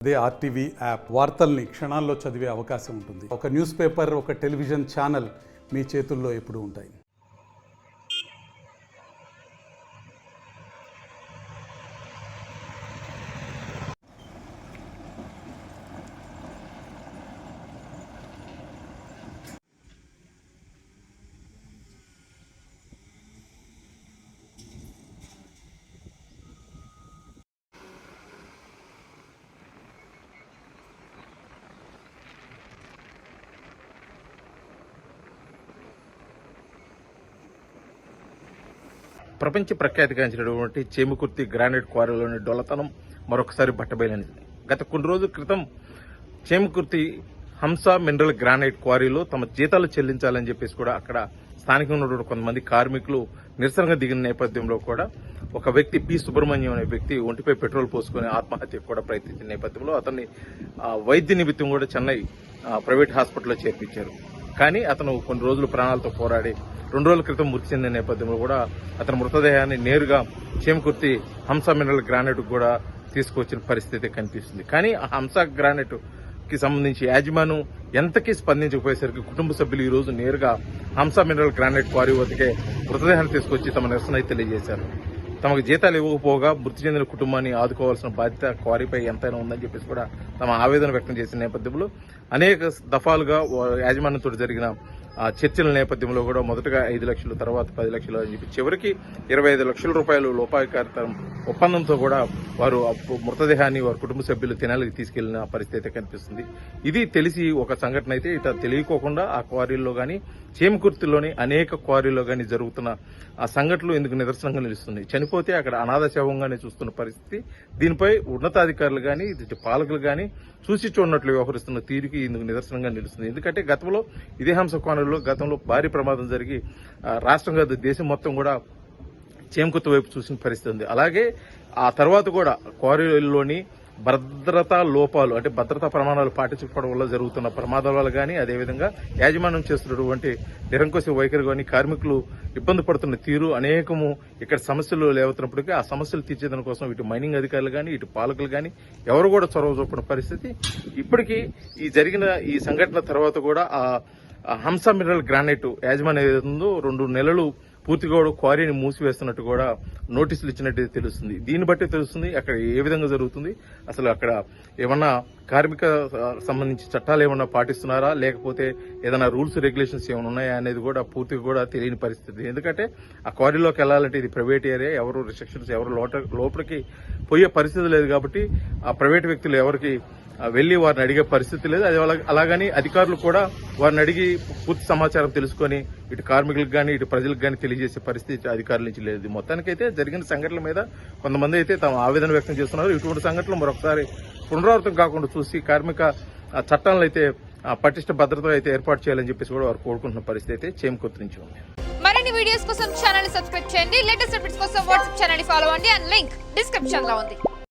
అదే RTV app వార్తల్ని క్షణాల్లో చదివే అవకాశం ఉంటుంది. ఒక న్యూస్ పేపర్, ఒక టెలివిజన్ ఛానల్ మీ చేతుల్లో ఎప్పుడూ ఉంటాయి. ప్రపంచ ప్రఖ్యాతిగాంచినటువంటి చేమకుర్తి గ్రానైట్ క్వారీలోని డొల్లతనం మరొకసారి బట్టబయలైంది. గత కొన్ని రోజుల క్రితం చేమకుర్తి హంస మినరల్ గ్రానైట్ క్వారీలో తమ జీతాలు చెల్లించాలని చెప్పేసి కూడా అక్కడ స్థానికంగా ఉన్నటువంటి కొంతమంది కార్మికులు నిరసనగా దిగిన నేపథ్యంలో కూడా ఒక వ్యక్తి పి సుబ్రహ్మణ్యం అనే వ్యక్తి ఒంటిపై పెట్రోల్ పోసుకుని ఆత్మహత్యకు కూడా ప్రయత్నించిన నేపథ్యంలో అతన్ని వైద్య నిమిత్తం కూడా చెన్నై ప్రైవేట్ హాస్పిటల్లో చేర్పించారు. కానీ అతను కొన్ని రోజులు ప్రాణాలతో పోరాడి 2 రోజుల క్రితం మృతి చెందిన నేపథ్యంలో కూడా అతని మృతదేహాన్ని నేరుగా చేమకుర్తి హంస మినరల్ గ్రానైట్ కూడా తీసుకొచ్చిన పరిస్థితి కనిపిస్తుంది. కానీ ఆ హంస గ్రానైట్ కి సంబంధించి యాజమాన్యం ఎంతకీ స్పందించకపోయేసరికి కుటుంబ సభ్యులు ఈ రోజు నేరుగా హంస మినరల్ గ్రానైట్ క్వారీ వద్దకే మృతదేహాన్ని తీసుకొచ్చి తమ నిరసన తెలియజేశారు. తమకు జీతాలు ఇవ్వకపోగా మృతి చెందిన కుటుంబాన్ని ఆదుకోవాల్సిన బాధ్యత క్వారీపై ఎంతైనా ఉందని చెప్పేసి కూడా తమ ఆవేదన వ్యక్తం చేసిన నేపథ్యంలో అనేక దఫాలుగా యాజమాన్యంతో జరిగిన చర్చల నేపథ్యంలో కూడా మొదటగా 5 లక్షలు, తర్వాత 10 లక్షలు అని చెప్పి చివరికి 25 లక్షల రూపాయలు లోపాయకారిత ఒప్పందంతో కూడా వారు మృతదేహాన్ని వారి కుటుంబ సభ్యులు తెనాలికి తీసుకెళ్లిన పరిస్థితి కనిపిస్తుంది. ఇది తెలిసి ఒక సంఘటన అయితే ఇట తెలియకోకుండా ఆ క్వారీల్లో గానీ చేమకుర్తిలోని అనేక క్వారీల్లో గానీ జరుగుతున్న ఆ సంఘటనలు ఎందుకు నిదర్శనంగా నిలుస్తుంది. చనిపోతే అక్కడ అనాథ శవంగానే చూస్తున్న పరిస్థితి. దీనిపై ఉన్నతాధికారులు గానీ పాలకులు గానీ చూసి చూడనట్లు వ్యవహరిస్తున్న తీరుకి ఇందుకు నిదర్శనంగా నిలుస్తుంది. ఎందుకంటే గతంలో ఇదే హంస క్వారీలో గతంలో భారీ ప్రమాదం జరిగి రాష్ట్రం కాదు దేశం మొత్తం కూడా చేమకుర్తి వైపు చూసిన పరిస్థితి ఉంది. అలాగే ఆ తర్వాత కూడా క్వారీలోని భద్రతా లోపాలు అంటే భద్రతా ప్రమాణాలు పాటించకపోవడం వల్ల జరుగుతున్న ప్రమాదాల వల్ల కానీ అదేవిధంగా యాజమాన్యం చేస్తున్నటువంటి నిరంకుశ వైఖరి కానీ కార్మికులు ఇబ్బంది పడుతున్న తీరు అనేకము ఇక్కడ సమస్యలు లేవుతున్నప్పటికీ ఆ సమస్యలు తీర్చేదాని కోసం ఇటు మైనింగ్ అధికారులు కానీ ఇటు పాలకులు కానీ ఎవరు కూడా చొరవ చూపిన పరిస్థితి. ఇప్పటికీ ఈ జరిగిన ఈ సంఘటన తర్వాత కూడా ఆ హంస మినరల్ గ్రానైట్ యాజమాన్యం ఏదైతుందో 2 నెలలు పూర్తిగా క్వారీని మూసివేస్తున్నట్టు కూడా నోటీసులు ఇచ్చినట్టు తెలుస్తుంది. దీన్ని బట్టి తెలుస్తుంది అక్కడ ఏ విధంగా జరుగుతుంది, అసలు అక్కడ ఏమన్నా కార్మిక సంబంధించి చట్టాలు ఏమన్నా పాటిస్తున్నారా లేకపోతే ఏదైనా రూల్స్ రెగ్యులేషన్స్ ఏమైనా ఉన్నాయా అనేది కూడా పూర్తిగా కూడా తెలియని పరిస్థితి. ఎందుకంటే ఆ క్వారీలోకి వెళ్లాలంటే ఇది ప్రైవేట్ ఏరియా, ఎవరు రిస్ట్రిక్షన్స్ ఎవరు లోపలికి పోయే పరిస్థితి లేదు కాబట్టి ఆ ప్రైవేట్ వ్యక్తులు ఎవరికి వెళ్లి వారిని అడిగే పరిస్థితి లేదు. అది అలాగని అధికారులు కూడా వారిని అడిగి పూర్తి సమాచారం తెలుసుకొని ఇటు కార్మికులకు కానీ ఇటు ప్రజలకు కానీ తెలియజేసే పరిస్థితి అధికారుల నుంచి లేదు. మొత్తానికైతే జరిగిన సంఘటనల మీద కొంతమంది అయితే తమ ఆవేదన వ్యక్తం చేస్తున్నారు. ఇటువంటి సంఘటనలు మరొకసారి పునరావృతం కాకుండా చూసి కార్మిక చట్టాలను అయితే పటిష్ట భద్రత అయితే ఏర్పాటు చేయాలని చెప్పేసి కూడా వారు కోరుకుంటున్న పరిస్థితి అయితే చేమకుర్తి నుంచి ఉంది. మరిన్ని వీడియోస్ కోసం ఛానల్ ని సబ్స్క్రైబ్ చేయండి. లేటెస్ట్ అప్డేట్స్ కోసం వాట్సాప్ ఛానల్ ని ఫాలో అవ్వండి. అండ్ లింక్ డిస్క్రిప్షన్ లో ఉంది.